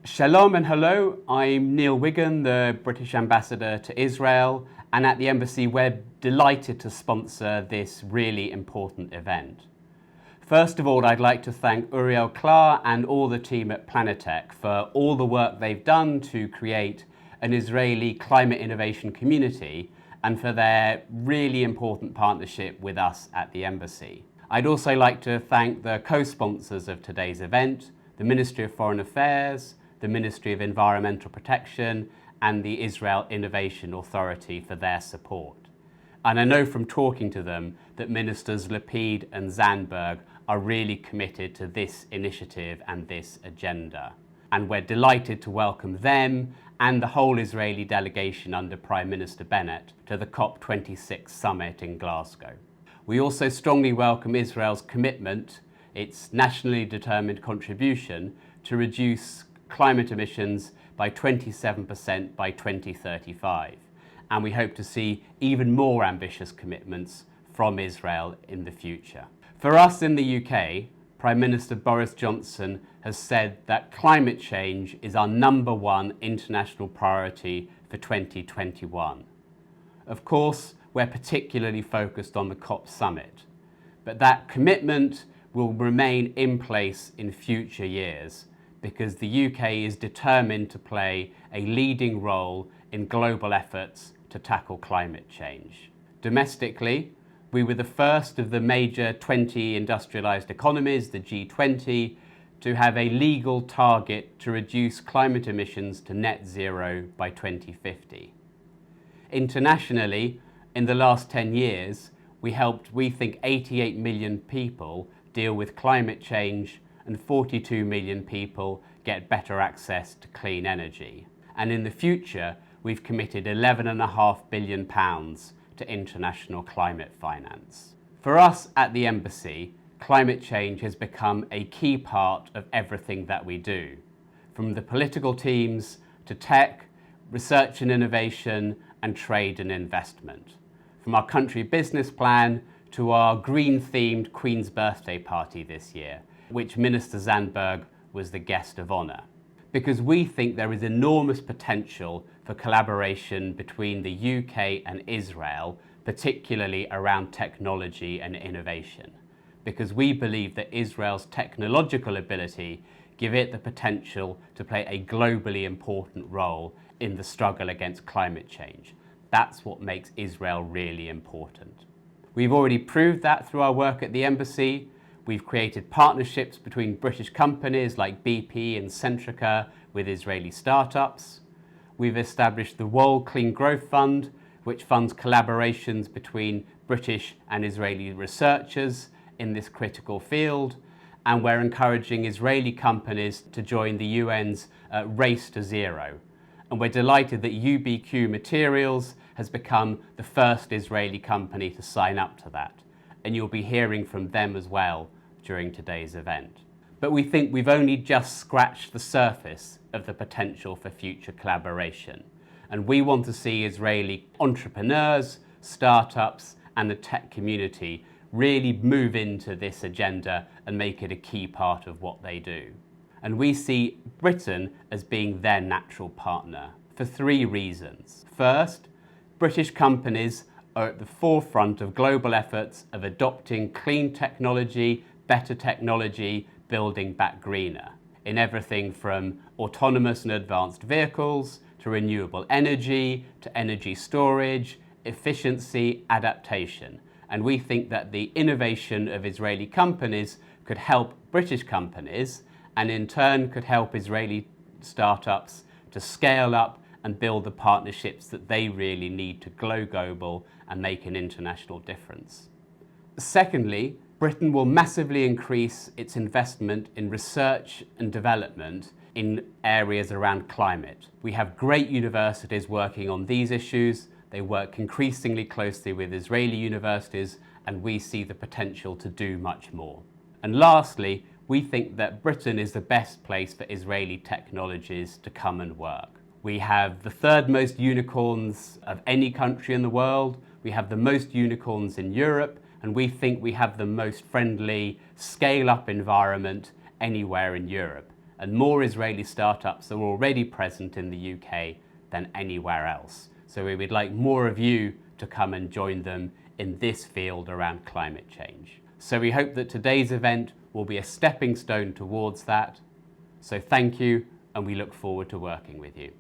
Shalom and hello, I'm Neil Wigan, the British Ambassador to Israel, and at the Embassy we're delighted to sponsor this really important event. First of all, I'd like to thank Uriel Klar and all the team at PLANETech for all the work they've done to create an Israeli climate innovation community and for their really important partnership with us at the Embassy. I'd also like to thank the co-sponsors of today's event, the Ministry of Foreign Affairs, the Ministry of Environmental Protection and the Israel Innovation Authority for their support. And I know from talking to them that Ministers Lapid and Zandberg are really committed to this initiative and this agenda. And we're delighted to welcome them and the whole Israeli delegation under Prime Minister Bennett to the COP26 summit in Glasgow. We also strongly welcome Israel's commitment, its nationally determined contribution to reduce climate emissions by 27% by 2035. And we hope to see even more ambitious commitments from Israel in the future. For us in the UK, Prime Minister Boris Johnson has said that climate change is our #1 international priority for 2021. Of course, we're particularly focused on the COP summit, but that commitment will remain in place in future years because the UK is determined to play a leading role in global efforts to tackle climate change. Domestically, we were the first of the major 20 industrialised economies, the G20, to have a legal target to reduce climate emissions to net zero by 2050. Internationally, in the last 10 years, we helped, we think, 88 million people deal with climate change and 42 million people get better access to clean energy. And in the future, we've committed £11.5 billion to international climate finance. For us at the Embassy, climate change has become a key part of everything that we do, from the political teams to tech, research and innovation, and trade and investment. From our country business plan to our green-themed Queen's birthday party this year, which Minister Zandberg was the guest of honour, because we think there is enormous potential for collaboration between the UK and Israel, particularly around technology and innovation, because we believe that Israel's technological ability give it the potential to play a globally important role in the struggle against climate change. That's what makes Israel really important. We've already proved that through our work at the Embassy. We've created partnerships between British companies like BP and Centrica with Israeli startups. We've established the World Clean Growth Fund, which funds collaborations between British and Israeli researchers in this critical field. And we're encouraging Israeli companies to join the UN's Race to Zero. And we're delighted that UBQ Materials has become the first Israeli company to sign up to that. And you'll be hearing from them as well during today's event. But we think we've only just scratched the surface of the potential for future collaboration. And we want to see Israeli entrepreneurs, startups, and the tech community really move into this agenda and make it a key part of what they do. And we see Britain as being their natural partner for 3 reasons. First, British companies are at the forefront of global efforts of adopting clean technology, better technology, building back greener, in everything from autonomous and advanced vehicles, to renewable energy, to energy storage, efficiency, adaptation. And we think that the innovation of Israeli companies could help British companies and in turn could help Israeli startups to scale up and build the partnerships that they really need to go global and make an international difference. Secondly, Britain will massively increase its investment in research and development in areas around climate. We have great universities working on these issues. They work increasingly closely with Israeli universities, and we see the potential to do much more. And lastly, we think that Britain is the best place for Israeli technologies to come and work. We have the 3rd most unicorns of any country in the world. We have the most unicorns in Europe, and we think we have the most friendly scale-up environment anywhere in Europe. and more Israeli startups are already present in the UK than anywhere else. So we would like more of you to come and join them in this field around climate change. So we hope that today's event will be a stepping stone towards that. So thank you, and we look forward to working with you.